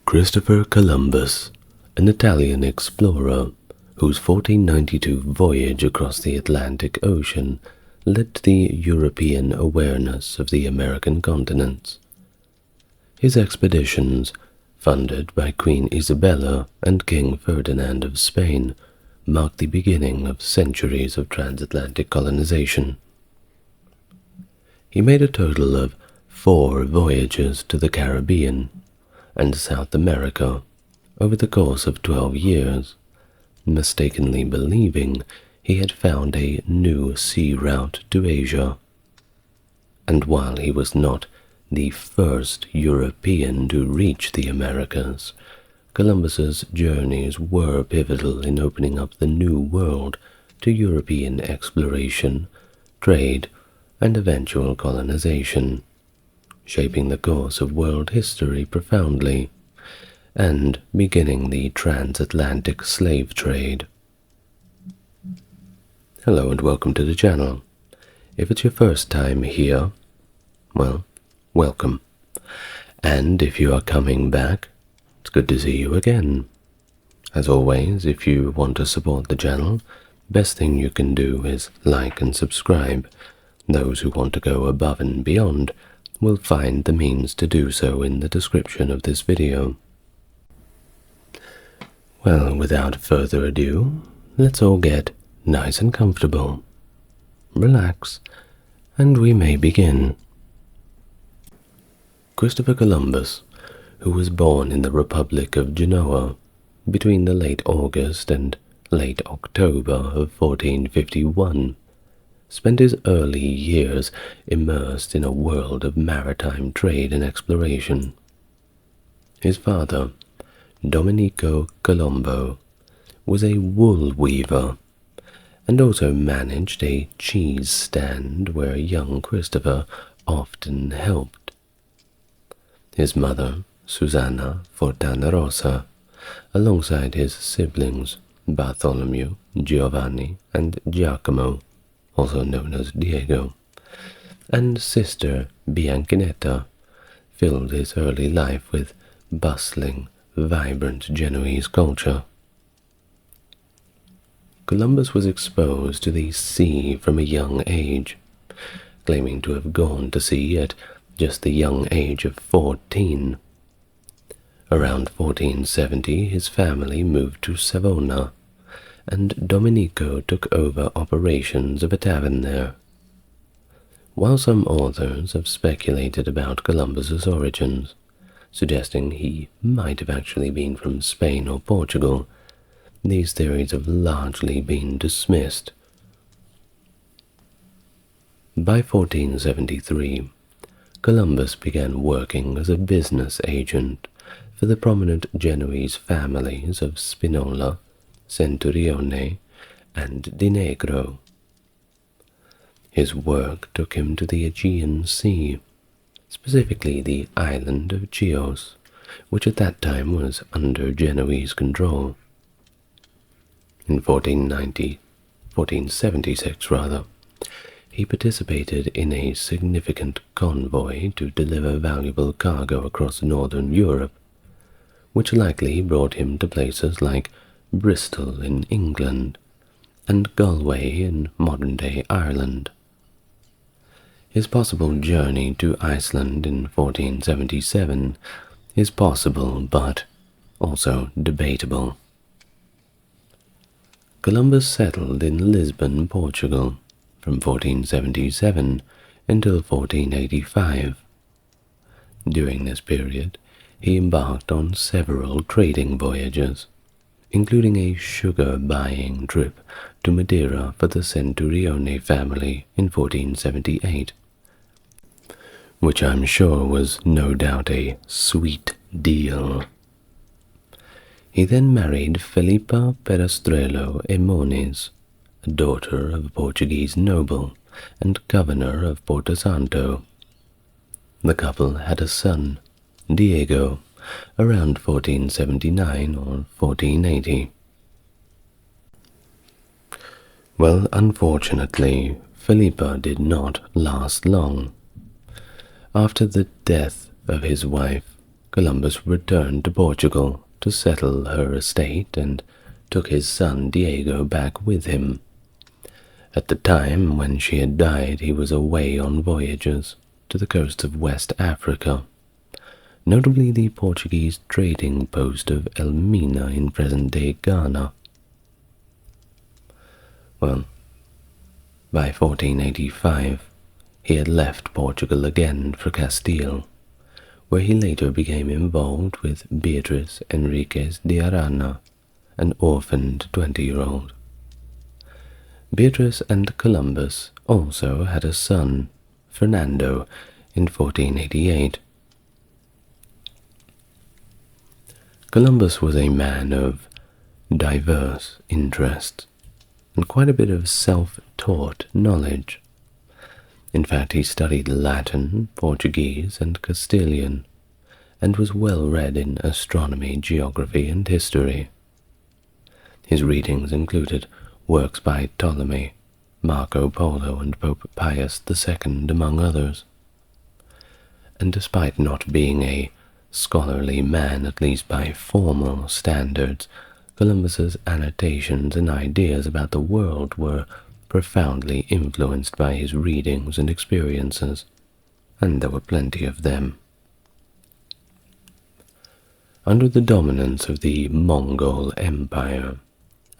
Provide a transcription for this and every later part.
Christopher Columbus, an Italian explorer whose 1492 voyage across the Atlantic Ocean led to the European awareness of the American continents. His expeditions, funded by Queen Isabella and King Ferdinand of Spain, marked the beginning of centuries of transatlantic colonization. He made a total of 4 voyages to the Caribbean and South America over the course of 12 years, mistakenly believing he had found a new sea route to Asia. And while he was not the first European to reach the Americas, Columbus's journeys were pivotal in opening up the New World to European exploration, trade, and eventual colonization, shaping the course of world history profoundly, and beginning the transatlantic slave trade. Hello and welcome to the channel. If it's your first time here, well, welcome. And if you are coming back, it's good to see you again. As always, if you want to support the channel, best thing you can do is like and subscribe. Those who want to go above and beyond will find the means to do so in the description of this video. Well, without further ado, let's all get nice and comfortable, relax, and we may begin. Christopher Columbus, who was born in the Republic of Genoa between the late August and late October of 1451, spent his early years immersed in a world of maritime trade and exploration. His father, Domenico Colombo, was a wool weaver and also managed a cheese stand where young Christopher often helped. His mother, Susanna Fontanarossa, alongside his siblings Bartholomew, Giovanni, and Giacomo, also known as Diego, and sister Bianchinetta, filled his early life with bustling, vibrant Genoese culture. Columbus was exposed to the sea from a young age, claiming to have gone to sea at just the young age of 14. Around 1470, his family moved to Savona, and Domenico took over operations of a tavern there. While some authors have speculated about Columbus's origins, suggesting he might have actually been from Spain or Portugal, these theories have largely been dismissed. By 1473, Columbus began working as a business agent for the prominent Genoese families of Spinola, Centurione, and Di Negro. His work took him to the Aegean Sea, specifically the island of Chios, which at that time was under Genoese control. In 1476, he participated in a significant convoy to deliver valuable cargo across northern Europe, which likely brought him to places like Bristol in England and Galway in modern-day Ireland. His possible journey to Iceland in 1477 is possible, but also debatable. Columbus settled in Lisbon, Portugal, from 1477 until 1485. During this period, he embarked on several trading voyages, including a sugar-buying trip to Madeira for the Centurione family in 1478, which I'm sure was no doubt a sweet deal. He then married Felipa Perestrello e Moniz, a daughter of a Portuguese noble and governor of Porto Santo. The couple had a son, Diego, around 1479 or 1480. Well, unfortunately, Felipa did not last long. After the death of his wife, Columbus returned to Portugal to settle her estate and took his son Diego back with him. At the time when she had died, he was away on voyages to the coasts of West Africa, notably the Portuguese trading post of Elmina in present-day Ghana. Well, by 1485, he had left Portugal again for Castile, where he later became involved with Beatriz Enriquez de Arana, an orphaned 20-year-old. Beatriz and Columbus also had a son, Fernando, in 1488. Columbus was a man of diverse interests and quite a bit of self-taught knowledge. In fact, he studied Latin, Portuguese, and Castilian, and was well read in astronomy, geography, and history. His readings included works by Ptolemy, Marco Polo, and Pope Pius II, among others. And despite not being a scholarly man, at least by formal standards, Columbus's annotations and ideas about the world were profoundly influenced by his readings and experiences, and there were plenty of them. Under the dominance of the Mongol Empire,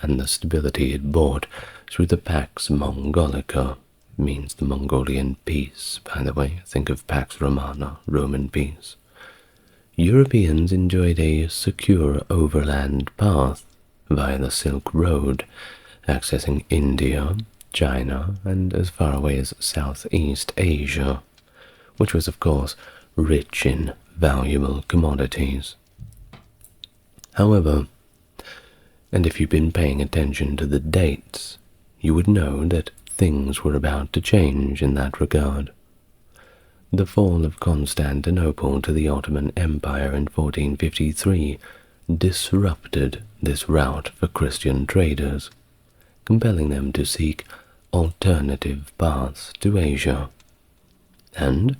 and the stability it brought through the Pax Mongolica, means the Mongolian peace, by the way, think of Pax Romana, Roman peace, Europeans enjoyed a secure overland path via the Silk Road, accessing India, China, and as far away as Southeast Asia, which was of course rich in valuable commodities. However, and if you've been paying attention to the dates, you would know that things were about to change in that regard. The fall of Constantinople to the Ottoman Empire in 1453 disrupted this route for Christian traders, compelling them to seek alternative paths to Asia. And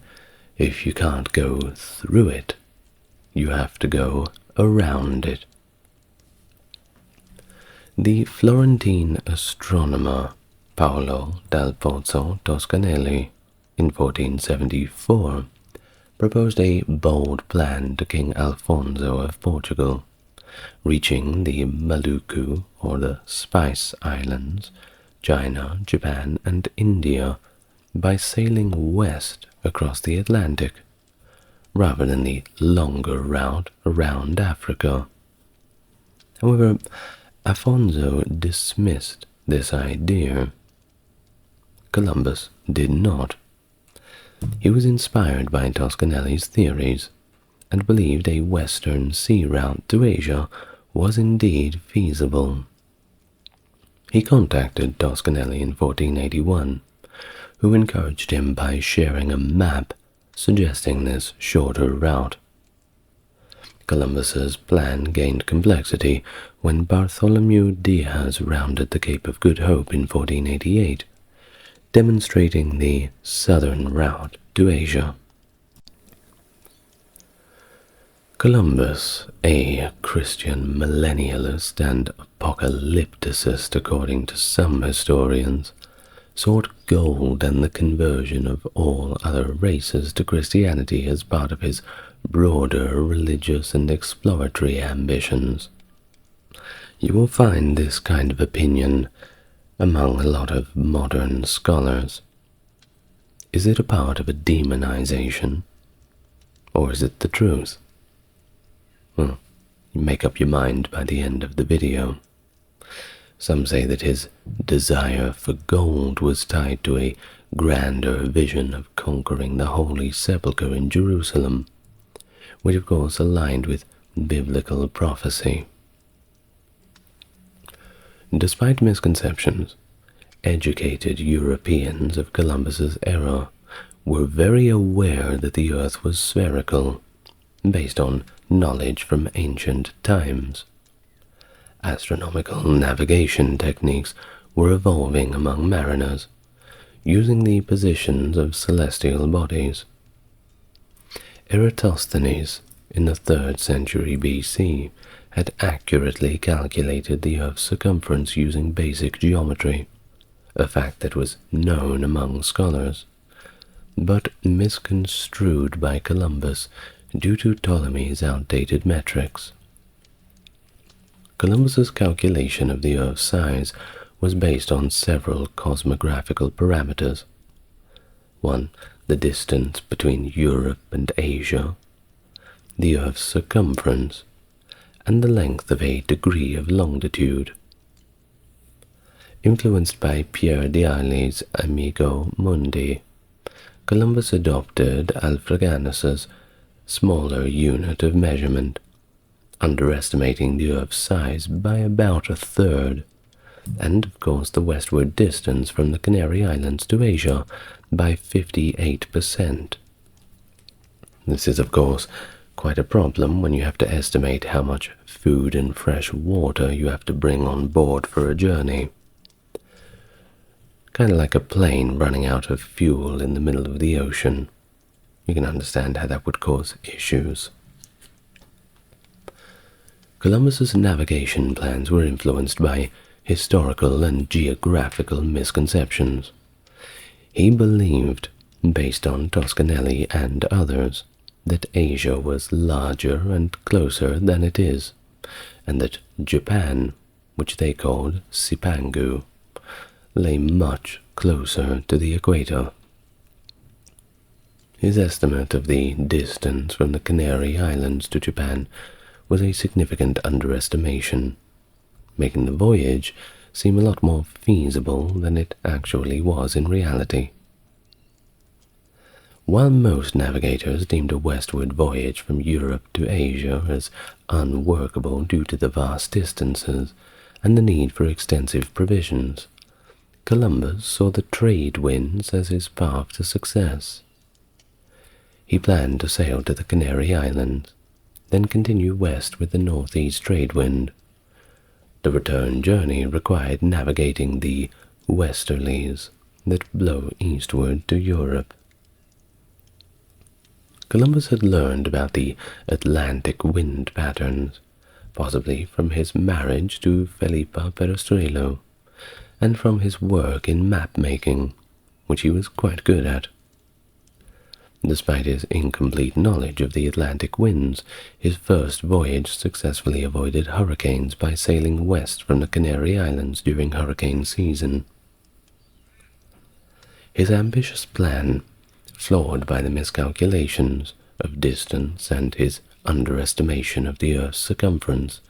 if you can't go through it, you have to go around it. The Florentine astronomer Paolo dal Pozzo Toscanelli in 1474 proposed a bold plan to King Alfonso of Portugal, reaching the Maluku, or the Spice Islands, China, Japan, and India by sailing west across the Atlantic, rather than the longer route around Africa. However, Alfonso dismissed this idea. Columbus did not. He was inspired by Toscanelli's theories and believed a western sea route to Asia was indeed feasible. He contacted Toscanelli in 1481, who encouraged him by sharing a map suggesting this shorter route. Columbus's plan gained complexity when Bartholomew Diaz rounded the Cape of Good Hope in 1488, demonstrating the southern route to Asia. Columbus, a Christian millennialist and apocalypticist according to some historians, sought gold and the conversion of all other races to Christianity as part of his broader religious and exploratory ambitions. You will find this kind of opinion among a lot of modern scholars. Is it a part of a demonization, or is it the truth? Well, you make up your mind by the end of the video. Some say that his desire for gold was tied to a grander vision of conquering the Holy Sepulchre in Jerusalem, which of course aligned with biblical prophecy. Despite misconceptions, educated Europeans of Columbus's era were very aware that the Earth was spherical, based on knowledge from ancient times. Astronomical navigation techniques were evolving among mariners, using the positions of celestial bodies. Eratosthenes, in the 3rd century BC, had accurately calculated the Earth's circumference using basic geometry, a fact that was known among scholars, but misconstrued by Columbus due to Ptolemy's outdated metrics. Columbus's calculation of the Earth's size was based on several cosmographical parameters. 1. The distance between Europe and Asia, the Earth's circumference, and the length of a degree of longitude. Influenced by Pierre d'Ailly's Amigo Mundi, Columbus adopted Alfraganus's smaller unit of measurement, underestimating the Earth's size by about a third, and of course the westward distance from the Canary Islands to Asia by 58%. This is of course quite a problem when you have to estimate how much food and fresh water you have to bring on board for a journey. Kind of like a plane running out of fuel in the middle of the ocean. You can understand how that would cause issues. Columbus's navigation plans were influenced by historical and geographical misconceptions. He believed, based on Toscanelli and others, that Asia was larger and closer than it is, and that Japan, which they called Cipangu, lay much closer to the equator. His estimate of the distance from the Canary Islands to Japan was a significant underestimation, making the voyage seem a lot more feasible than it actually was in reality. While most navigators deemed a westward voyage from Europe to Asia as unworkable due to the vast distances and the need for extensive provisions, Columbus saw the trade winds as his path to success. He planned to sail to the Canary Islands, then continue west with the northeast trade wind. The return journey required navigating the westerlies that blow eastward to Europe. Columbus had learned about the Atlantic wind patterns, possibly from his marriage to Felipa Perestrello, and from his work in map-making, which he was quite good at. Despite his incomplete knowledge of the Atlantic winds, his first voyage successfully avoided hurricanes by sailing west from the Canary Islands during hurricane season. His ambitious plan, flawed by the miscalculations of distance and his underestimation of the Earth's circumference,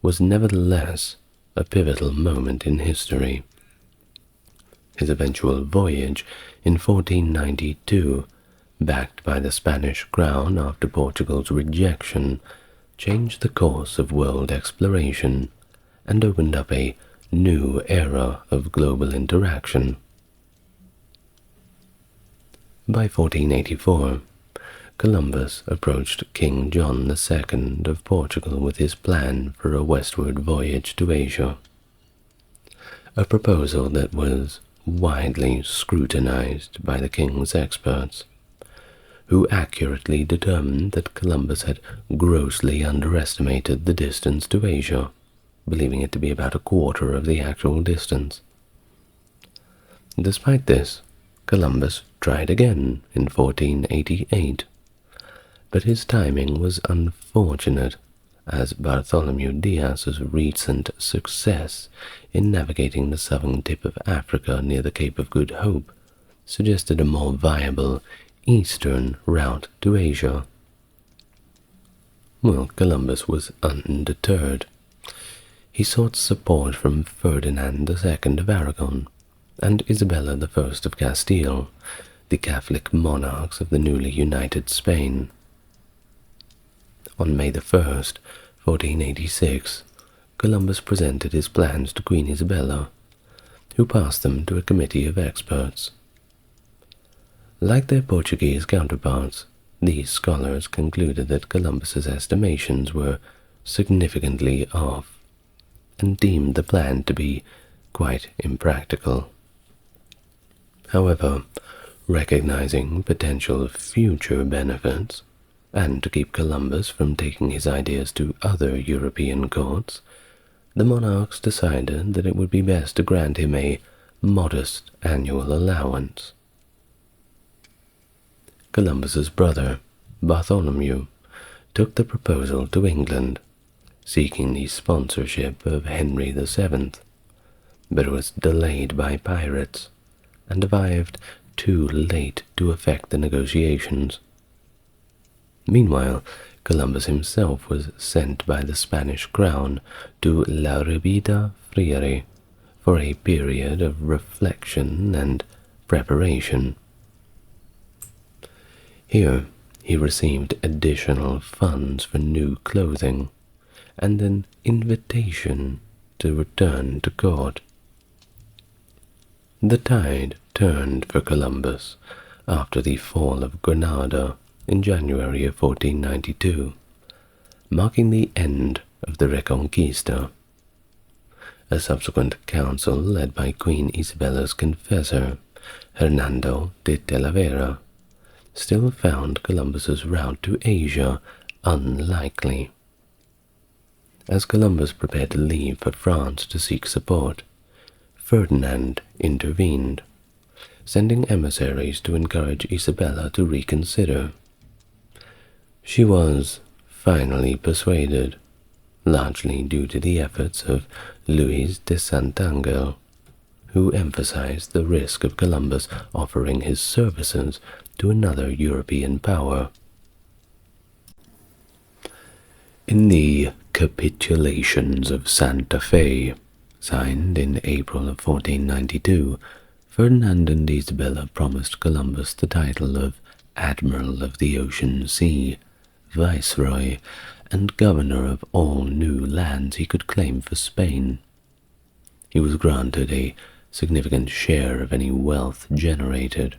was nevertheless a pivotal moment in history. His eventual voyage in 1492, backed by the Spanish crown after Portugal's rejection, changed the course of world exploration and opened up a new era of global interaction. By 1484, Columbus approached King John II of Portugal with his plan for a westward voyage to Asia, a proposal that was widely scrutinized by the king's experts, who accurately determined that Columbus had grossly underestimated the distance to Asia, believing it to be about a quarter of the actual distance. Despite this, Columbus tried again in 1488, but his timing was unfortunate, as Bartholomew Diaz's recent success in navigating the southern tip of Africa near the Cape of Good Hope suggested a more viable eastern route to Asia. Well, Columbus was undeterred. He sought support from Ferdinand II of Aragon and Isabella I of Castile, the Catholic monarchs of the newly united Spain. On May 1st, 1486, Columbus presented his plans to Queen Isabella, who passed them to a committee of experts. Like their Portuguese counterparts, these scholars concluded that Columbus's estimations were significantly off, and deemed the plan to be quite impractical. However, recognizing potential future benefits, and to keep Columbus from taking his ideas to other European courts, the monarchs decided that it would be best to grant him a modest annual allowance. Columbus's brother, Bartholomew, took the proposal to England, seeking the sponsorship of Henry VII, but was delayed by pirates and arrived too late to effect the negotiations. Meanwhile, Columbus himself was sent by the Spanish crown to La Rabida Friary for a period of reflection and preparation. Here he received additional funds for new clothing and an invitation to return to court. The tide turned for Columbus after the fall of Granada in January of 1492, marking the end of the Reconquista. A subsequent council led by Queen Isabella's confessor, Hernando de Talavera, still found Columbus's route to Asia unlikely. As Columbus prepared to leave for France to seek support, Ferdinand intervened, sending emissaries to encourage Isabella to reconsider. She was finally persuaded, largely due to the efforts of Luis de Santangel, who emphasized the risk of Columbus offering his services to another European power. In the Capitulations of Santa Fe, signed in April of 1492, Ferdinand and Isabella promised Columbus the title of Admiral of the Ocean Sea, Viceroy, and governor of all new lands he could claim for Spain. He was granted a significant share of any wealth generated,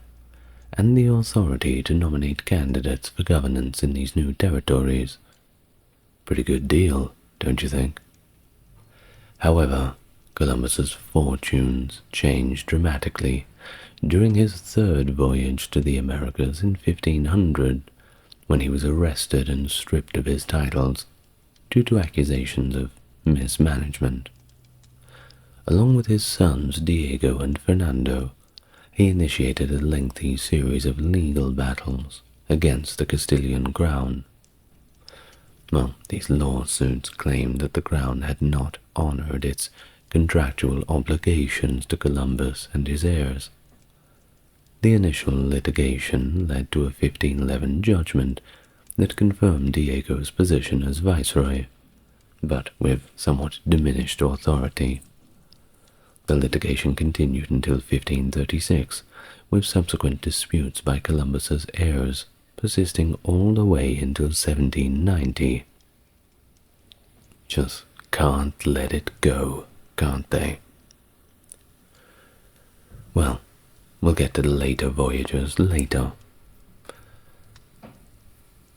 and the authority to nominate candidates for governance in these new territories. Pretty good deal, don't you think? However, Columbus's fortunes changed dramatically during his third voyage to the Americas in 1500, when he was arrested and stripped of his titles due to accusations of mismanagement. Along with his sons Diego and Fernando, he initiated a lengthy series of legal battles against the Castilian crown. Well, these lawsuits claimed that the crown had not honored its contractual obligations to Columbus and his heirs. The initial litigation led to a 1511 judgment that confirmed Diego's position as viceroy, but with somewhat diminished authority. The litigation continued until 1536, with subsequent disputes by Columbus's heirs persisting all the way until 1790. Just can't let it go, can't they? Well, we'll get to the later voyages later.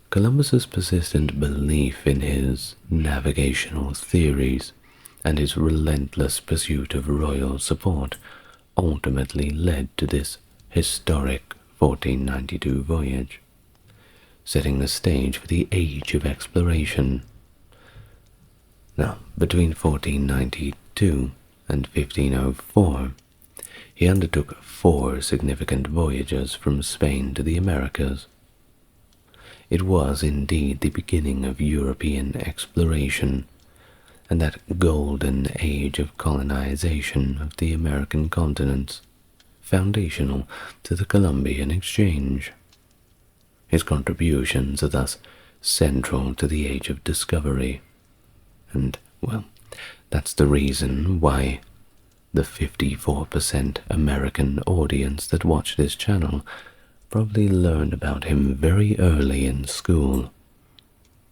Columbus's persistent belief in his navigational theories and his relentless pursuit of royal support ultimately led to this historic 1492 voyage, setting the stage for the age of exploration. Now, between 1492 and 1504, he undertook 4 significant voyages from Spain to the Americas. It was indeed the beginning of European exploration, and that golden age of colonization of the American continents, foundational to the Columbian Exchange. His contributions are thus central to the age of discovery, and, well, that's the reason why the 54% American audience that watch this channel probably learned about him very early in school.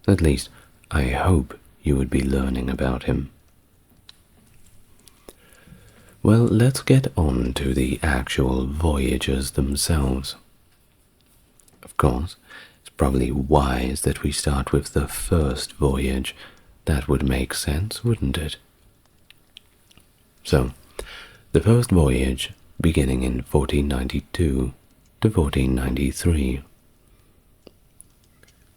At least, I hope you would be learning about him. Well, let's get on to the actual voyages themselves. Of course, it's probably wise that we start with the first voyage. That would make sense, wouldn't it? So, the first voyage, beginning in 1492 to 1493.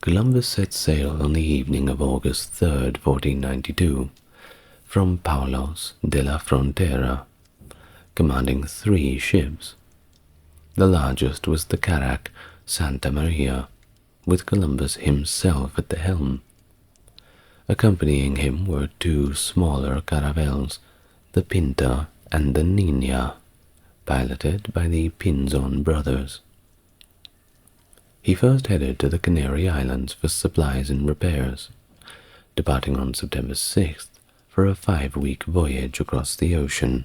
Columbus set sail on the evening of August 3rd, 1492, from Palos de la Frontera, commanding 3 ships. The largest was the carrack Santa Maria, with Columbus himself at the helm. Accompanying him were 2 smaller caravels, the Pinta and the Niña, piloted by the Pinzon brothers. He first headed to the Canary Islands for supplies and repairs, departing on September 6th for a 5-week voyage across the ocean.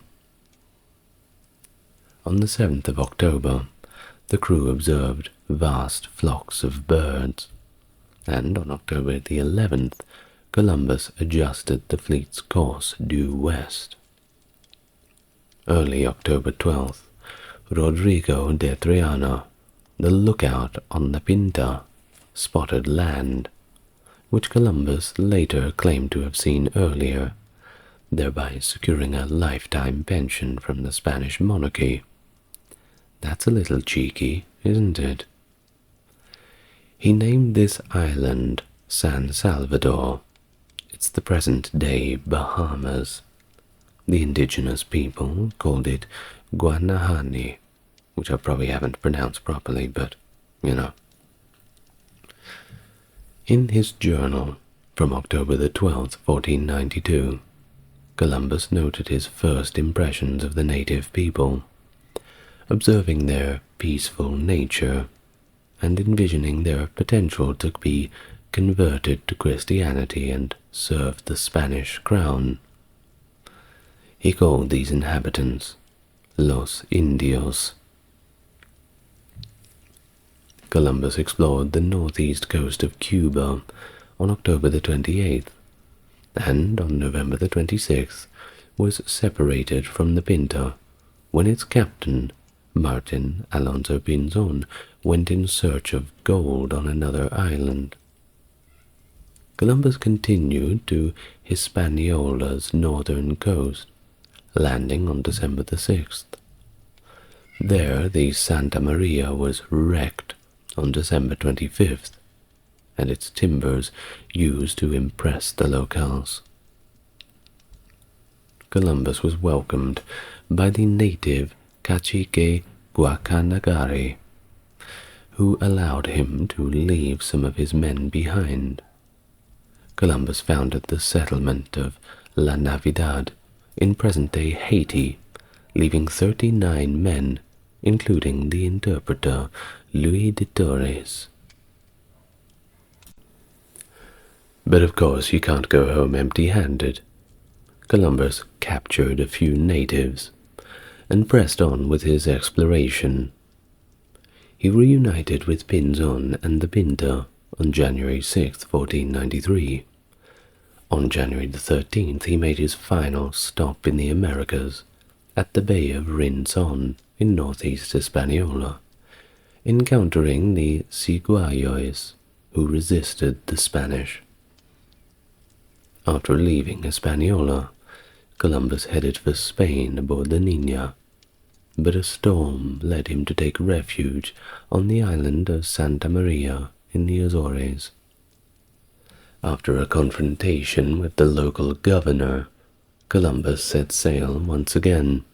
On the 7th of October, the crew observed vast flocks of birds, and on October the 11th, Columbus adjusted the fleet's course due west. Early October 12th, Rodrigo de Triana, the lookout on the Pinta, spotted land, which Columbus later claimed to have seen earlier, thereby securing a lifetime pension from the Spanish monarchy. That's a little cheeky, isn't it? He named this island San Salvador. It's the present-day Bahamas. The indigenous people called it Guanahani, which I probably haven't pronounced properly, but, you know. In his journal from October the 12th, 1492, Columbus noted his first impressions of the native people, observing their peaceful nature and envisioning their potential to be converted to Christianity and serve the Spanish crown. He called these inhabitants Los Indios. Columbus explored the northeast coast of Cuba on October the 28th, and on November the 26th was separated from the Pinta when its captain, Martin Alonso Pinzon, went in search of gold on another island. Columbus continued to Hispaniola's northern coast, landing on December the 6th. There the Santa Maria was wrecked on December 25th, and its timbers used to impress the locals. Columbus was welcomed by the native Cacique Guacanagari, who allowed him to leave some of his men behind. Columbus founded the settlement of La Navidad in present-day Haiti, leaving 39 men, including the interpreter Luis de Torres. But of course you can't go home empty-handed. Columbus captured a few natives and pressed on with his exploration. He reunited with Pinzon and the Pinta on January 6, 1493. On January the 13th, he made his final stop in the Americas, at the Bay of Rinzon in northeast Hispaniola, encountering the Ciguayos, who resisted the Spanish. After leaving Hispaniola, Columbus headed for Spain aboard the Niña, but a storm led him to take refuge on the island of Santa Maria in the Azores. After a confrontation with the local governor, Columbus set sail once again,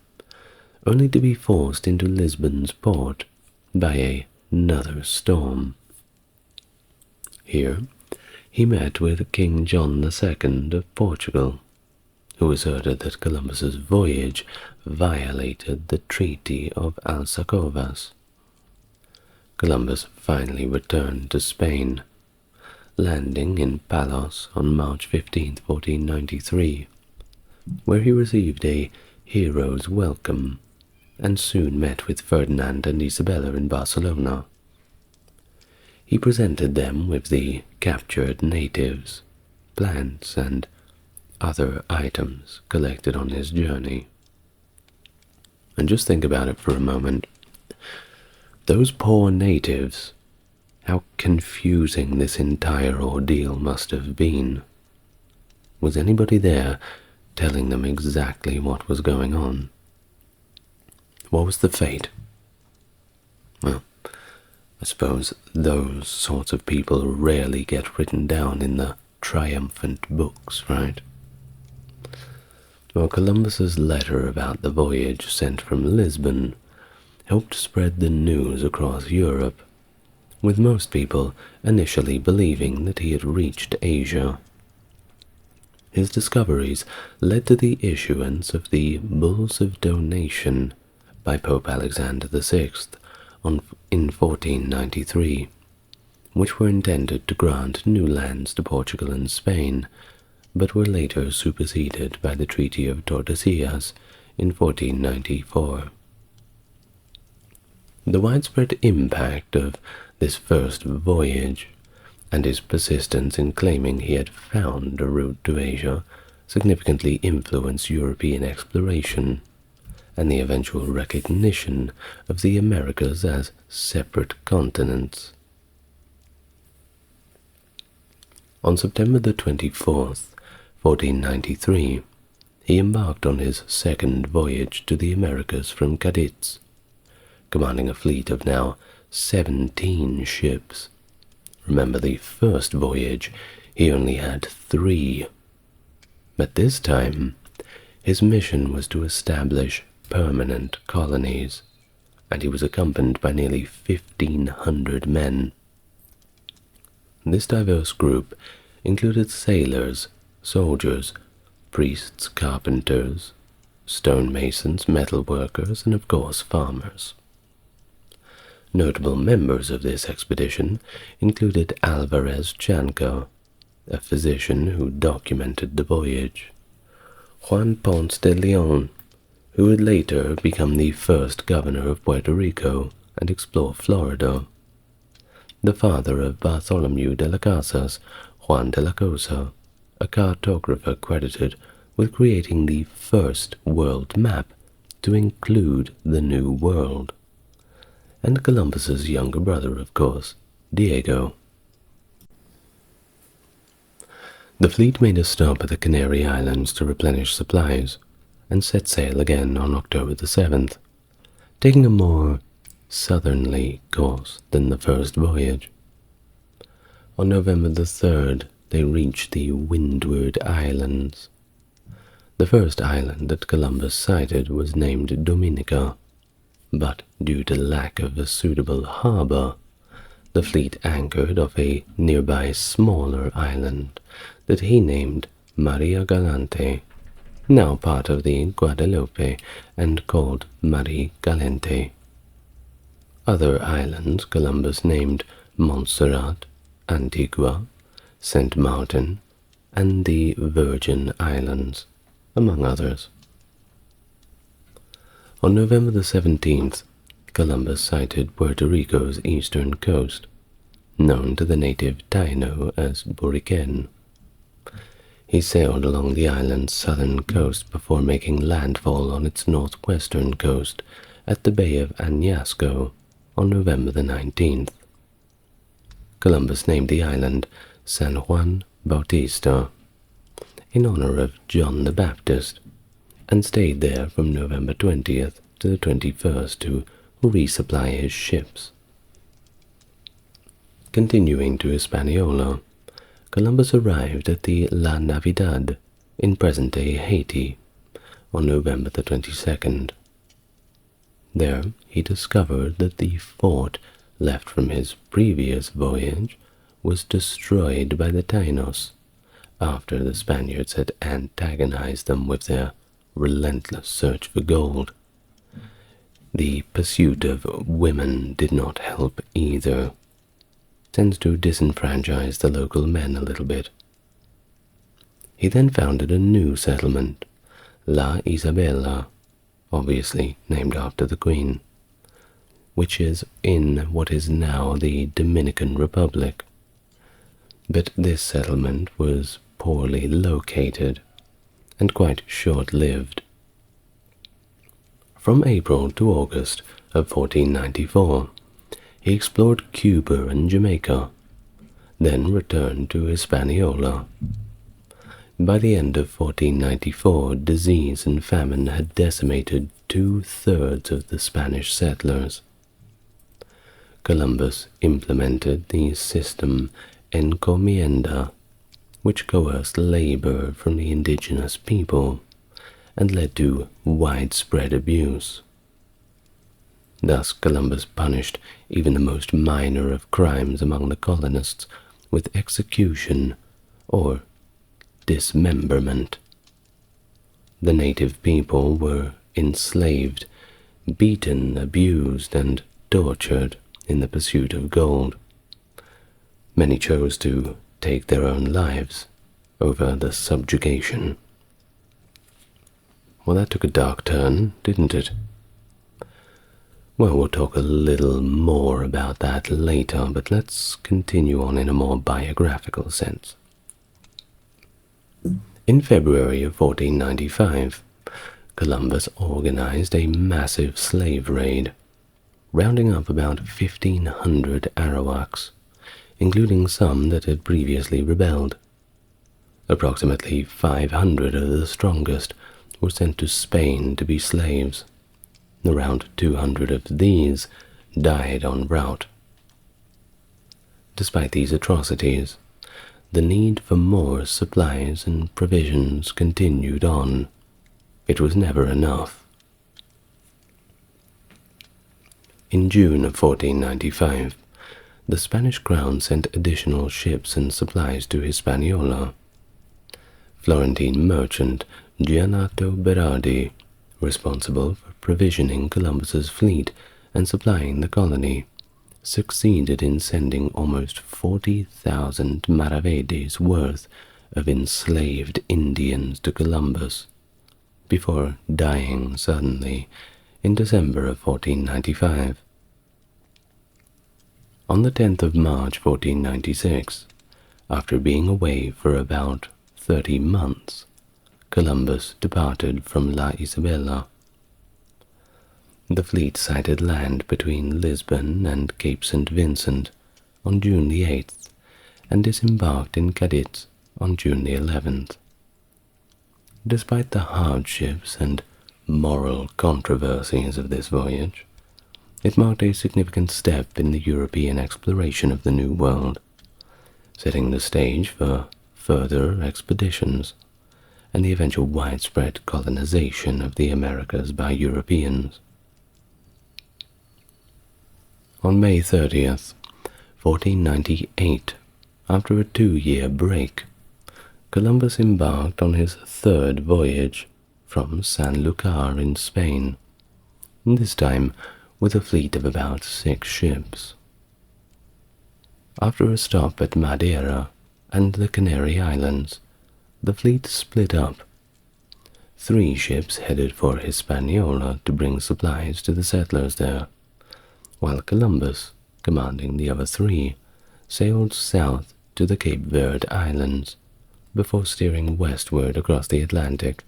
only to be forced into Lisbon's port by another storm. Here he met with King John II of Portugal, who asserted that Columbus's voyage violated the Treaty of Alsacovas. Columbus finally returned to Spain, landing in Palos on March 15, 1493, where he received a hero's welcome and soon met with Ferdinand and Isabella in Barcelona. He presented them with the captured natives, plants, and other items collected on his journey. And just think about it for a moment. Those poor natives, how confusing this entire ordeal must have been. Was anybody there telling them exactly what was going on? What was the fate? Well, suppose those sorts of people rarely get written down in the triumphant books, right? Well, Columbus's letter about the voyage sent from Lisbon helped spread the news across Europe, with most people initially believing that he had reached Asia. His discoveries led to the issuance of the Bulls of Donation by Pope Alexander VI in 1493, which were intended to grant new lands to Portugal and Spain, but were later superseded by the Treaty of Tordesillas in 1494. The widespread impact of this first voyage and his persistence in claiming he had found a route to Asia significantly influenced European exploration and the eventual recognition of the Americas as separate continents. On September the 24th, 1493, he embarked on his second voyage to the Americas from Cadiz, commanding a fleet of now 17 ships. Remember, the first voyage he only had 3. But this time, his mission was to establish permanent colonies, and he was accompanied by nearly 1,500 men. This diverse group included sailors, soldiers, priests, carpenters, stonemasons, metal workers, and of course farmers. Notable members of this expedition included Alvarez Chanca, a physician who documented the voyage, Juan Ponce de Leon, who would later become the first governor of Puerto Rico and explore Florida, the father of Bartholomew de las Casas, Juan de la Cosa, a cartographer credited with creating the first world map to include the New World, and Columbus's younger brother, of course, Diego. The fleet made a stop at the Canary Islands to replenish supplies, and set sail again on October the 7th, taking a more southerly course than the first voyage. On November the 3rd, they reached the Windward Islands. The first island that Columbus sighted was named Dominica, but due to lack of a suitable harbor, the fleet anchored off a nearby smaller island that he named Maria Galante, now part of the Guadalupe and called Marie Galante. Other islands Columbus named Montserrat, Antigua, St. Martin, and the Virgin Islands, among others. On November the 17th, Columbus sighted Puerto Rico's eastern coast, known to the native Taino as Buriquén. He sailed along the island's southern coast before making landfall on its northwestern coast at the Bay of Añasco on November the 19th. Columbus named the island San Juan Bautista, in honor of John the Baptist, and stayed there from November 20th to the 21st to resupply his ships. Continuing to Hispaniola, Columbus arrived at the La Navidad in present-day Haiti on November the 22nd. There he discovered that the fort left from his previous voyage was destroyed by the Tainos after the Spaniards had antagonized them with their relentless search for gold. The pursuit of women did not help either. Tends to disenfranchise the local men a little bit. He then founded a new settlement, La Isabella, obviously named after the Queen, which is in what is now the Dominican Republic. But this settlement was poorly located and quite short-lived. From April to August of 1494, he explored Cuba and Jamaica, then returned to Hispaniola. By the end of 1494, disease and famine had decimated 2/3 of the Spanish settlers. Columbus implemented the system encomienda, which coerced labor from the indigenous people and led to widespread abuse. Thus Columbus punished even the most minor of crimes among the colonists with execution or dismemberment. The native people were enslaved, beaten, abused, and tortured in the pursuit of gold. Many chose to take their own lives over the subjugation. Well, that took a dark turn, didn't it? Well, we'll talk a little more about that later, but let's continue on in a more biographical sense. In February of 1495, Columbus organized a massive slave raid, rounding up about 1,500 Arawaks, including some that had previously rebelled. Approximately 500 of the strongest were sent to Spain to be slaves. Around 200 of these died en route. Despite these atrocities, the need for more supplies and provisions continued on. It was never enough. In June of 1495, the Spanish crown sent additional ships and supplies to Hispaniola. Florentine merchant Giannato Berardi, responsible for provisioning Columbus's fleet and supplying the colony, succeeded in sending almost 40,000 maravedis worth of enslaved Indians to Columbus, before dying suddenly in December of 1495. On the 10th of March 1496, after being away for about 30 months, Columbus departed from La Isabella. The fleet sighted land between Lisbon and Cape St. Vincent on June the 8th and disembarked in Cadiz on June the 11th. Despite the hardships and moral controversies of this voyage, it marked a significant step in the European exploration of the New World, setting the stage for further expeditions and the eventual widespread colonization of the Americas by Europeans. On May 30th, 1498, after a 2-year break, Columbus embarked on his third voyage from Sanlúcar in Spain, this time with a fleet of about 6 ships. After a stop at Madeira and the Canary Islands, the fleet split up. 3 ships headed for Hispaniola to bring supplies to the settlers there, while Columbus, commanding the other 3, sailed south to the Cape Verde Islands before steering westward across the Atlantic.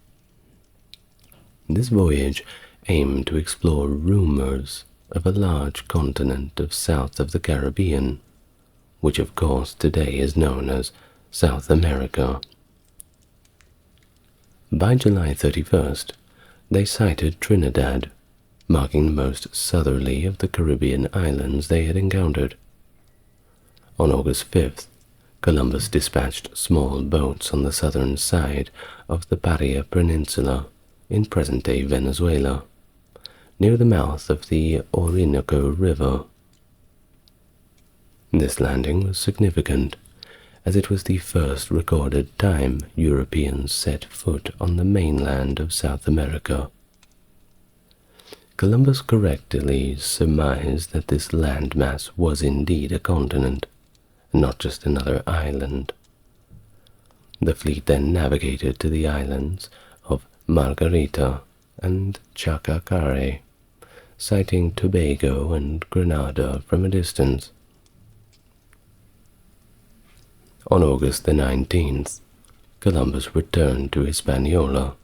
This voyage aimed to explore rumors of a large continent south of the Caribbean, which of course today is known as South America. By July 31st, they sighted Trinidad, marking the most southerly of the Caribbean islands they had encountered. On August 5th, Columbus dispatched small boats on the southern side of the Paria Peninsula in present-day Venezuela, near the mouth of the Orinoco River. This landing was significant, as it was the first recorded time Europeans set foot on the mainland of South America. Columbus correctly surmised that this landmass was indeed a continent, not just another island. The fleet then navigated to the islands of Margarita and Chacacare, sighting Tobago and Grenada from a distance. On August the 19th, Columbus returned to Hispaniola,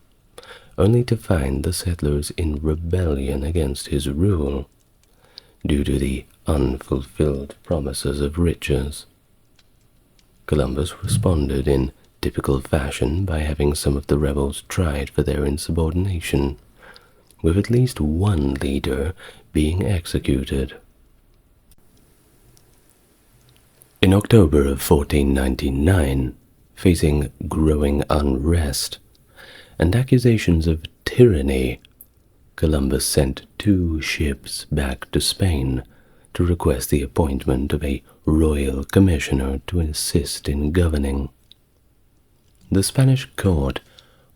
only to find the settlers in rebellion against his rule, due to the unfulfilled promises of riches. Columbus responded in typical fashion by having some of the rebels tried for their insubordination, with at least one leader being executed. In October of 1499, facing growing unrest and accusations of tyranny, Columbus sent 2 ships back to Spain to request the appointment of a royal commissioner to assist in governing. The Spanish court,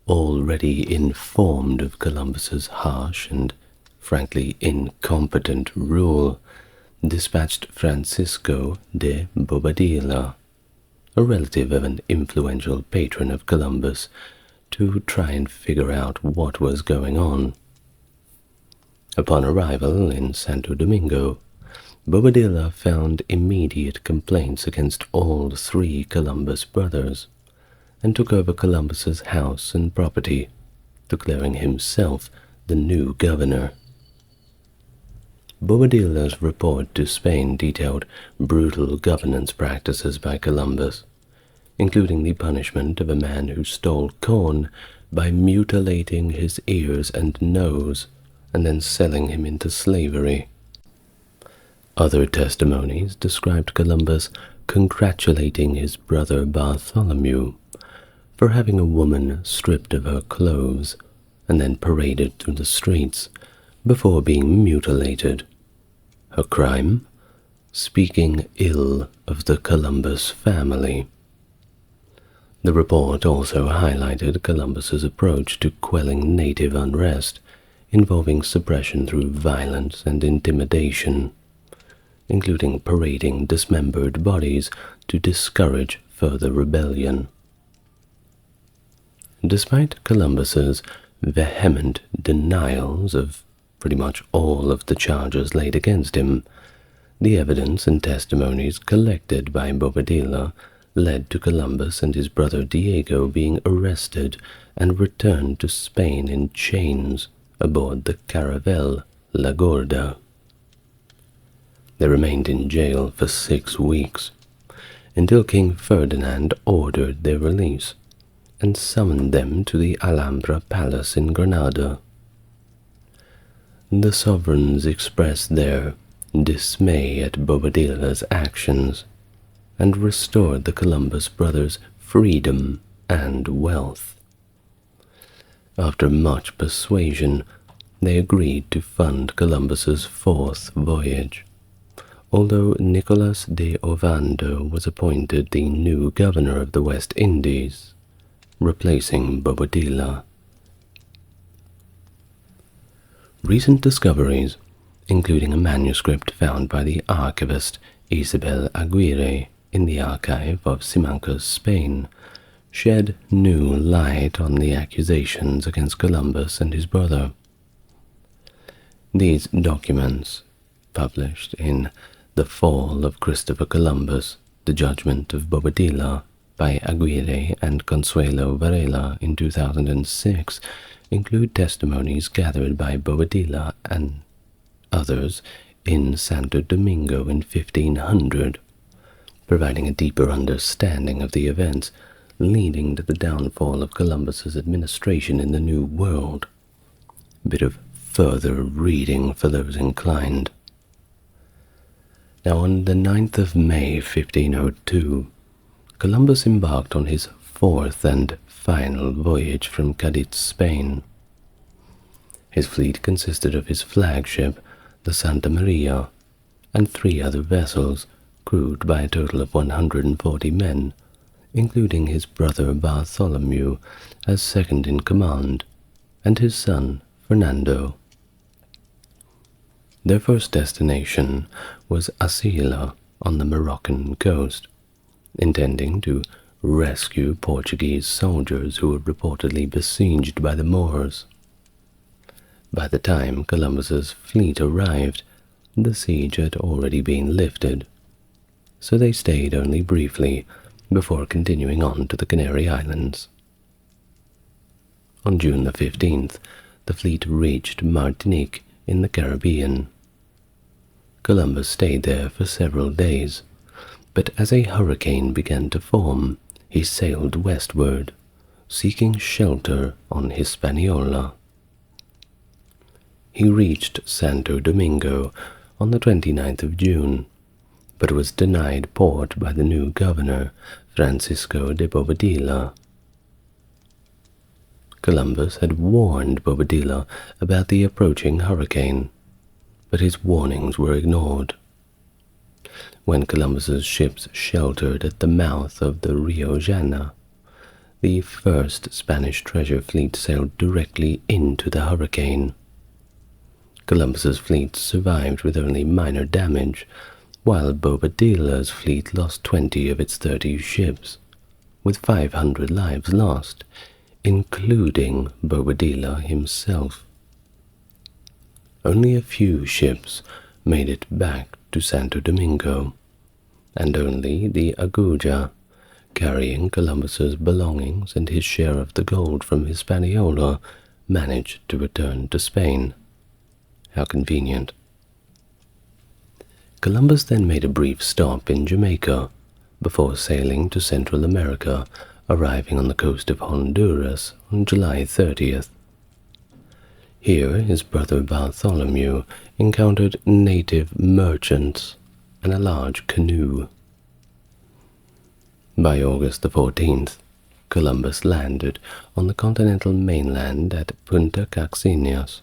already informed of Columbus's harsh and frankly incompetent rule, dispatched Francisco de Bobadilla, a relative of an influential patron of Columbus, to try and figure out what was going on. Upon arrival in Santo Domingo, Bobadilla found immediate complaints against all 3 Columbus brothers, and took over Columbus's house and property, declaring himself the new governor. Bobadilla's report to Spain detailed brutal governance practices by Columbus, including the punishment of a man who stole corn by mutilating his ears and nose and then selling him into slavery. Other testimonies described Columbus congratulating his brother Bartholomew for having a woman stripped of her clothes and then paraded through the streets before being mutilated. Her crime? Speaking ill of the Columbus family. The report also highlighted Columbus's approach to quelling native unrest, involving suppression through violence and intimidation, including parading dismembered bodies to discourage further rebellion. Despite Columbus's vehement denials of pretty much all of the charges laid against him, the evidence and testimonies collected by Bobadilla led to Columbus and his brother Diego being arrested and returned to Spain in chains aboard the caravel La Gorda. They remained in jail for 6 weeks, until King Ferdinand ordered their release and summoned them to the Alhambra Palace in Granada. The sovereigns expressed their dismay at Bobadilla's actions and restored the Columbus brothers' freedom and wealth. After much persuasion, they agreed to fund Columbus's 4th voyage, although Nicolas de Ovando was appointed the new governor of the West Indies, replacing Bobadilla. Recent discoveries, including a manuscript found by the archivist Isabella Aguirre in the archive of Simancas, Spain, shed new light on the accusations against Columbus and his brother. These documents, published in The Fall of Christopher Columbus, The Judgment of Bobadilla, by Aguirre and Consuelo Varela in 2006, include testimonies gathered by Bobadilla and others in Santo Domingo in 1500, providing a deeper understanding of the events leading to the downfall of Columbus's administration in the New World. A bit of further reading for those inclined. Now, on the 9th of May 1502, Columbus embarked on his 4th and final voyage from Cadiz, Spain. His fleet consisted of his flagship, the Santa Maria, and 3 other vessels, crewed by a total of 140 men, including his brother Bartholomew as second in command, and his son Fernando. Their first destination was Asila on the Moroccan coast, intending to rescue Portuguese soldiers who were reportedly besieged by the Moors. By the time Columbus's fleet arrived, the siege had already been lifted, so they stayed only briefly before continuing on to the Canary Islands. On June the 15th, the fleet reached Martinique in the Caribbean. Columbus stayed there for several days, but as a hurricane began to form, he sailed westward, seeking shelter on Hispaniola. He reached Santo Domingo on the 29th of June, but was denied port by the new governor, Francisco de Bobadilla. Columbus had warned Bobadilla about the approaching hurricane, but his warnings were ignored. When Columbus's ships sheltered at the mouth of the Rio Jana, the first Spanish treasure fleet sailed directly into the hurricane. Columbus's fleet survived with only minor damage, while Bobadilla's fleet lost 20 of its 30 ships, with 500 lives lost, including Bobadilla himself. Only a few ships made it back to Santo Domingo, and only the Aguja, carrying Columbus's belongings and his share of the gold from Hispaniola, managed to return to Spain. How convenient. Columbus then made a brief stop in Jamaica before sailing to Central America, arriving on the coast of Honduras on July 30th. Here his brother Bartholomew encountered native merchants and a large canoe. By August the 14th, Columbus landed on the continental mainland at Punta Caxinas,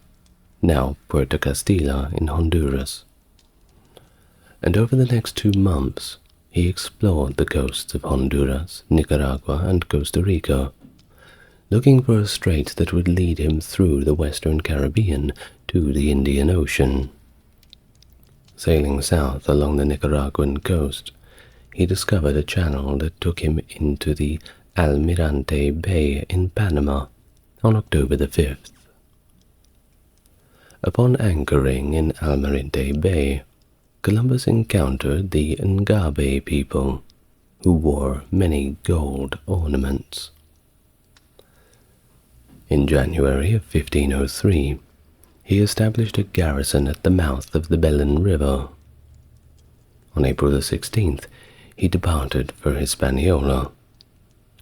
now Puerto Castilla in Honduras. And over the next 2 months, he explored the coasts of Honduras, Nicaragua, and Costa Rica, looking for a strait that would lead him through the western Caribbean to the Indian Ocean. Sailing south along the Nicaraguan coast, he discovered a channel that took him into the Almirante Bay in Panama on October the 5th. Upon anchoring in Almirante Bay, Columbus encountered the Ngabe people, who wore many gold ornaments. In January of 1503, he established a garrison at the mouth of the Belen River. On April the 16th, he departed for Hispaniola,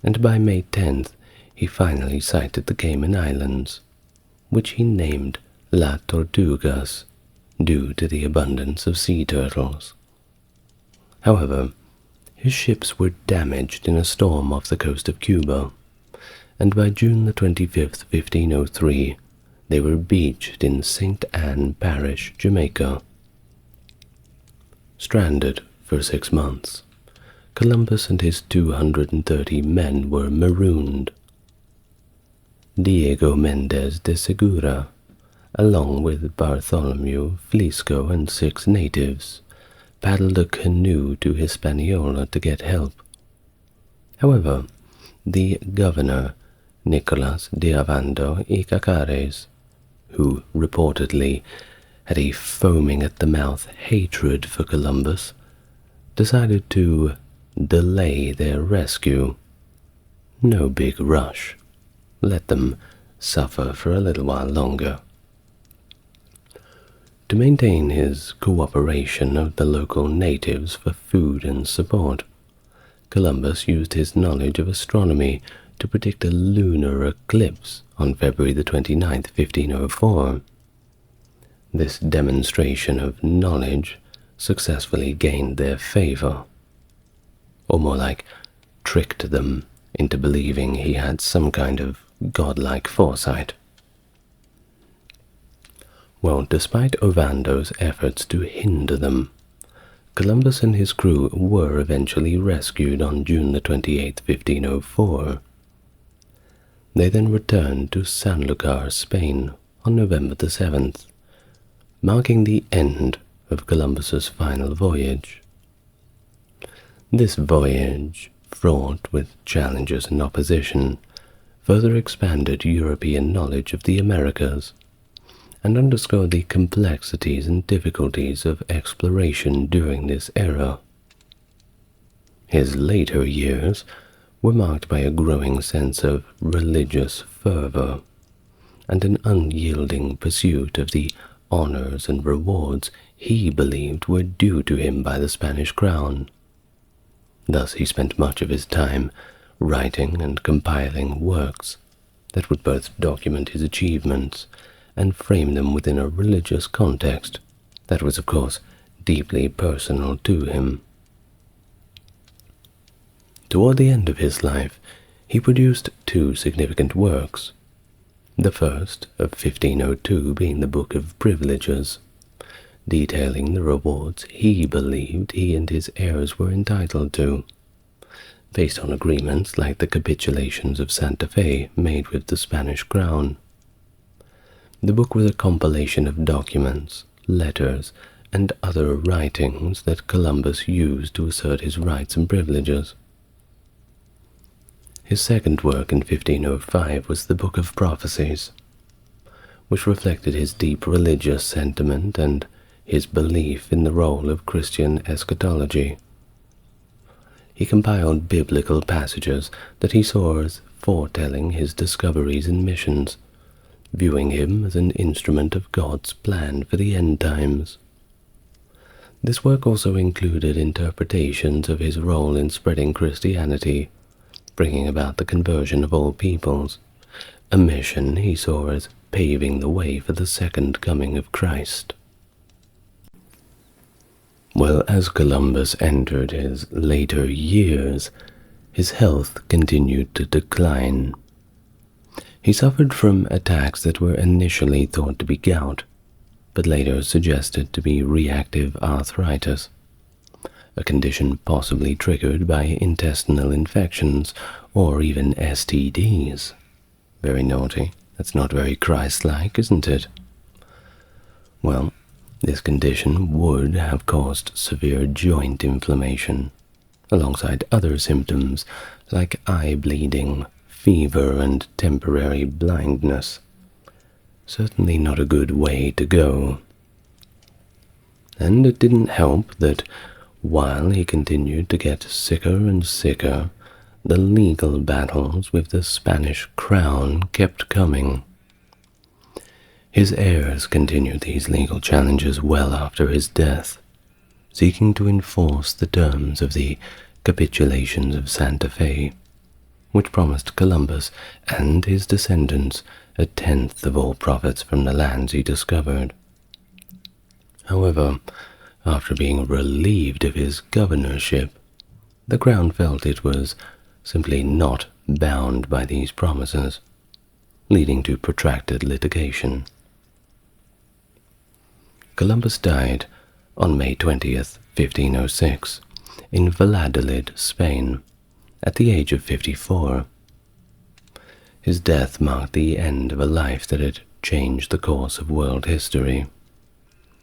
and by May 10th, he finally sighted the Cayman Islands, which he named La Tortugas, due to the abundance of sea turtles. However, his ships were damaged in a storm off the coast of Cuba, and by June the 25th, 1503, they were beached in St. Anne Parish, Jamaica. Stranded for 6 months, Columbus and his 230 men were marooned. Diego Méndez de Segura, along with Bartholomew, Flisco, and 6 natives, paddled a canoe to Hispaniola to get help. However, the governor, Nicolas de Ovando y Cacares, who reportedly had a foaming-at-the-mouth hatred for Columbus, decided to delay their rescue. No big rush. Let them suffer for a little while longer. To maintain his cooperation of the local natives for food and support, Columbus used his knowledge of astronomy to predict a lunar eclipse on February the 29th, 1504. This demonstration of knowledge successfully gained their favor, or more like tricked them into believing he had some kind of godlike foresight. Well, despite Ovando's efforts to hinder them, Columbus and his crew were eventually rescued on June the 28th, 1504. They then returned to Sanlúcar, Spain, on November the 7th, marking the end of Columbus's final voyage. This voyage, fraught with challenges and opposition, further expanded European knowledge of the Americas, and underscored the complexities and difficulties of exploration during this era. His later years were marked by a growing sense of religious fervor and an unyielding pursuit of the honors and rewards he believed were due to him by the Spanish crown. Thus he spent much of his time writing and compiling works that would both document his achievements and frame them within a religious context that was, of course, deeply personal to him. Toward the end of his life, he produced two significant works, the first of 1502 being the Book of Privileges, detailing the rewards he believed he and his heirs were entitled to, based on agreements like the capitulations of Santa Fe made with the Spanish crown. The book was a compilation of documents, letters, and other writings that Columbus used to assert his rights and privileges. His second work in 1505 was the Book of Prophecies, which reflected his deep religious sentiment and his belief in the role of Christian eschatology. He compiled biblical passages that he saw as foretelling his discoveries and missions, viewing him as an instrument of God's plan for the end times. This work also included interpretations of his role in spreading Christianity, bringing about the conversion of all peoples, a mission he saw as paving the way for the second coming of Christ. Well, as Columbus entered his later years, his health continued to decline. He suffered from attacks that were initially thought to be gout, but later suggested to be reactive arthritis, a condition possibly triggered by intestinal infections or even STDs. Very naughty. That's not very Christ-like, isn't it? Well, this condition would have caused severe joint inflammation, alongside other symptoms like eye bleeding, fever, and temporary blindness. Certainly not a good way to go. And it didn't help that while he continued to get sicker and sicker, the legal battles with the Spanish crown kept coming. His heirs continued these legal challenges well after his death, seeking to enforce the terms of the capitulations of Santa Fe, which promised Columbus and his descendants a tenth of all profits from the lands he discovered. However, after being relieved of his governorship, the crown felt it was simply not bound by these promises, leading to protracted litigation. Columbus died on May 20th, 1506, in Valladolid, Spain, at the age of 54. His death marked the end of a life that had changed the course of world history.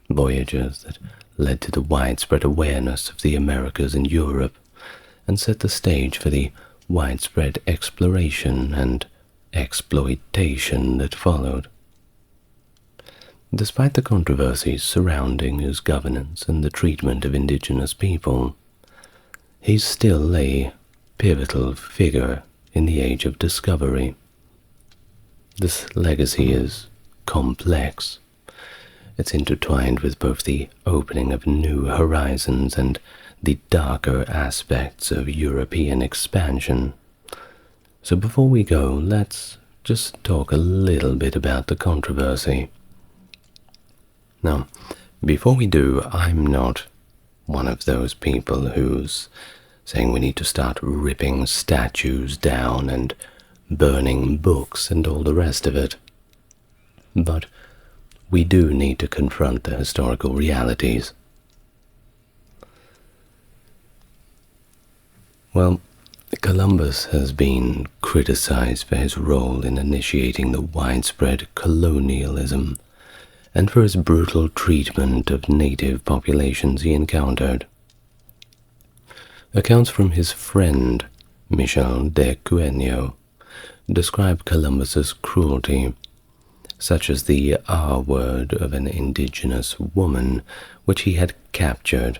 Voyages that led to the widespread awareness of the Americas and Europe, and set the stage for the widespread exploration and exploitation that followed. Despite the controversies surrounding his governance and the treatment of indigenous people, he's still a pivotal figure in the age of discovery. This legacy is complex. It's intertwined with both the opening of new horizons and the darker aspects of European expansion. So before we go, let's just talk a little bit about the controversy. Now, before we do, I'm not one of those people who's saying we need to start ripping statues down and burning books and all the rest of it. But we do need to confront the historical realities. Well, Columbus has been criticized for his role in initiating the widespread colonialism and for his brutal treatment of native populations he encountered. Accounts from his friend, Michel de Cueno, describe Columbus's cruelty, such as the R-word of an indigenous woman which he had captured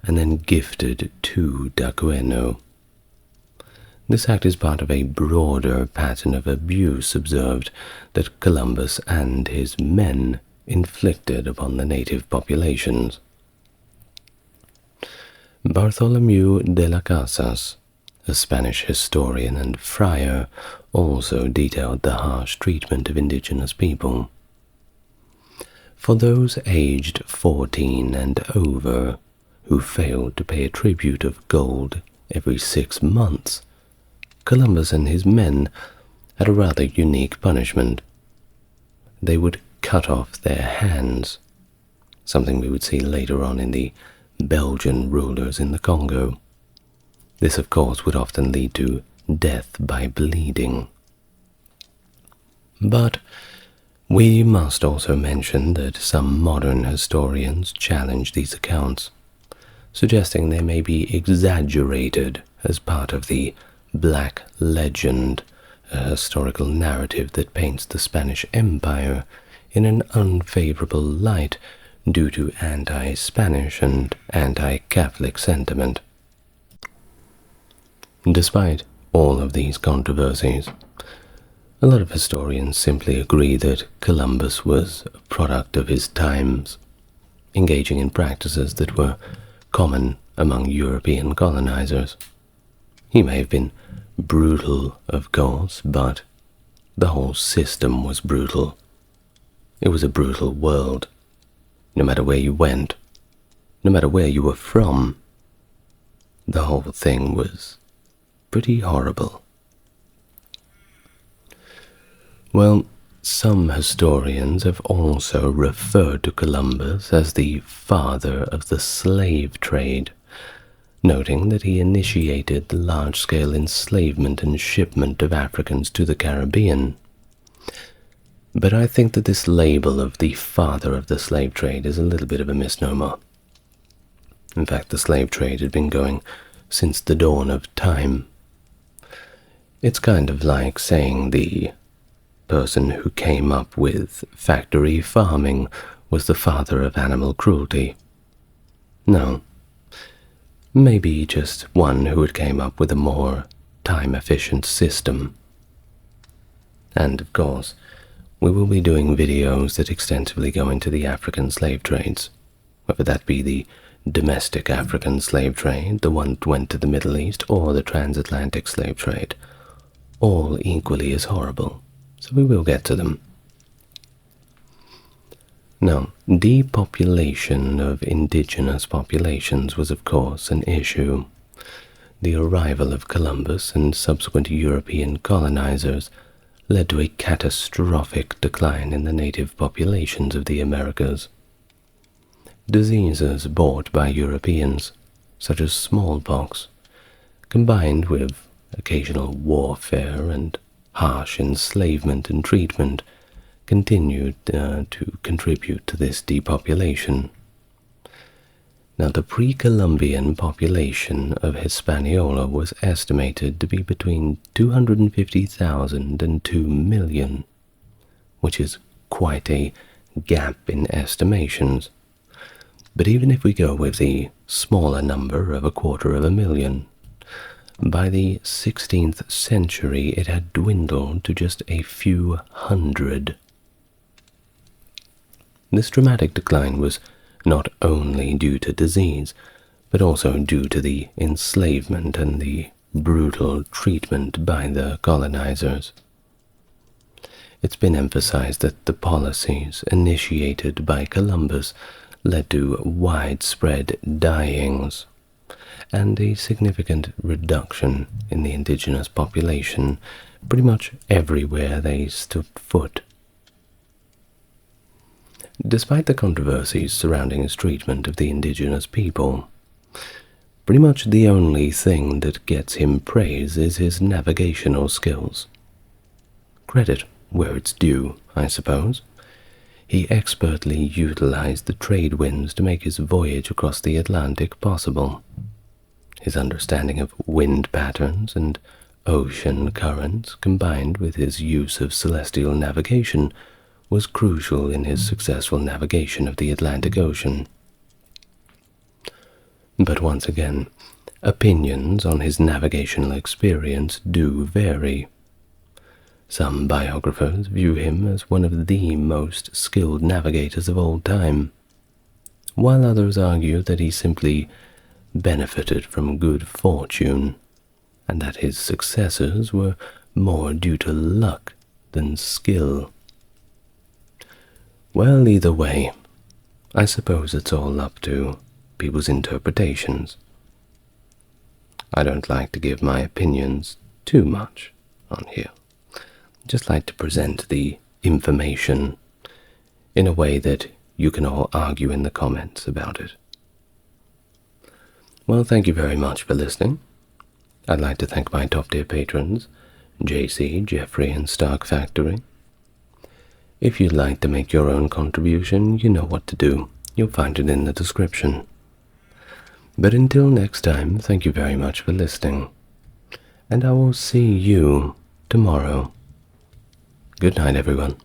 and then gifted to de Cueno. This act is part of a broader pattern of abuse observed that Columbus and his men inflicted upon the native populations. Bartholomew de las Casas, a Spanish historian and friar, also detailed the harsh treatment of indigenous people. For those aged 14 and over who failed to pay a tribute of gold every 6 months, Columbus and his men had a rather unique punishment. They would cut off their hands, something we would see later on in the Belgian rulers in the Congo. This, of course, would often lead to death by bleeding. But we must also mention that some modern historians challenge these accounts, suggesting they may be exaggerated as part of the Black Legend, a historical narrative that paints the Spanish Empire in an unfavorable light due to anti-Spanish and anti-Catholic sentiment. Despite all of these controversies, a lot of historians simply agree that Columbus was a product of his times, engaging in practices that were common among European colonizers. He may have been brutal, of course, but the whole system was brutal. It was a brutal world. No matter where you went, no matter where you were from, the whole thing was pretty horrible. Well, some historians have also referred to Columbus as the father of the slave trade, noting that he initiated the large-scale enslavement and shipment of Africans to the Caribbean. But I think that this label of the father of the slave trade is a little bit of a misnomer. In fact, the slave trade had been going since the dawn of time. It's kind of like saying the person who came up with factory farming was the father of animal cruelty. No. Maybe just one who had came up with a more time-efficient system. And, of course, we will be doing videos that extensively go into the African slave trades, whether that be the domestic African slave trade, the one that went to the Middle East, or the transatlantic slave trade, all equally as horrible, so we will get to them. Now, depopulation of indigenous populations was, of course, an issue. The arrival of Columbus and subsequent European colonizers led to a catastrophic decline in the native populations of the Americas. Diseases brought by Europeans, such as smallpox, combined with occasional warfare and harsh enslavement and treatment, continued to contribute to this depopulation. Now, the pre-Columbian population of Hispaniola was estimated to be between 250,000 and 2 million, which is quite a gap in estimations. But even if we go with the smaller number of 250,000, by the 16th century it had dwindled to just a few hundred. This dramatic decline was not only due to disease, but also due to the enslavement and the brutal treatment by the colonizers. It's been emphasized that the policies initiated by Columbus led to widespread dyings and a significant reduction in the indigenous population pretty much everywhere they stood foot. Despite the controversies surrounding his treatment of the indigenous people, pretty much the only thing that gets him praise is his navigational skills. Credit where it's due, I suppose. He expertly utilized the trade winds to make his voyage across the Atlantic possible. His understanding of wind patterns and ocean currents, combined with his use of celestial navigation, was crucial in his successful navigation of the Atlantic Ocean. But once again, opinions on his navigational experience do vary. Some biographers view him as one of the most skilled navigators of all time, while others argue that he simply benefited from good fortune, and that his successes were more due to luck than skill. Well, either way, I suppose it's all up to people's interpretations. I don't like to give my opinions too much on here. Just like to present the information in a way that you can all argue in the comments about it. Well, thank you very much for listening. I'd like to thank my top-tier patrons, JC, Jeffrey, and Stark Factory. If you'd like to make your own contribution, you know what to do. You'll find it in the description. But until next time, thank you very much for listening, and I will see you tomorrow. Good night, everyone.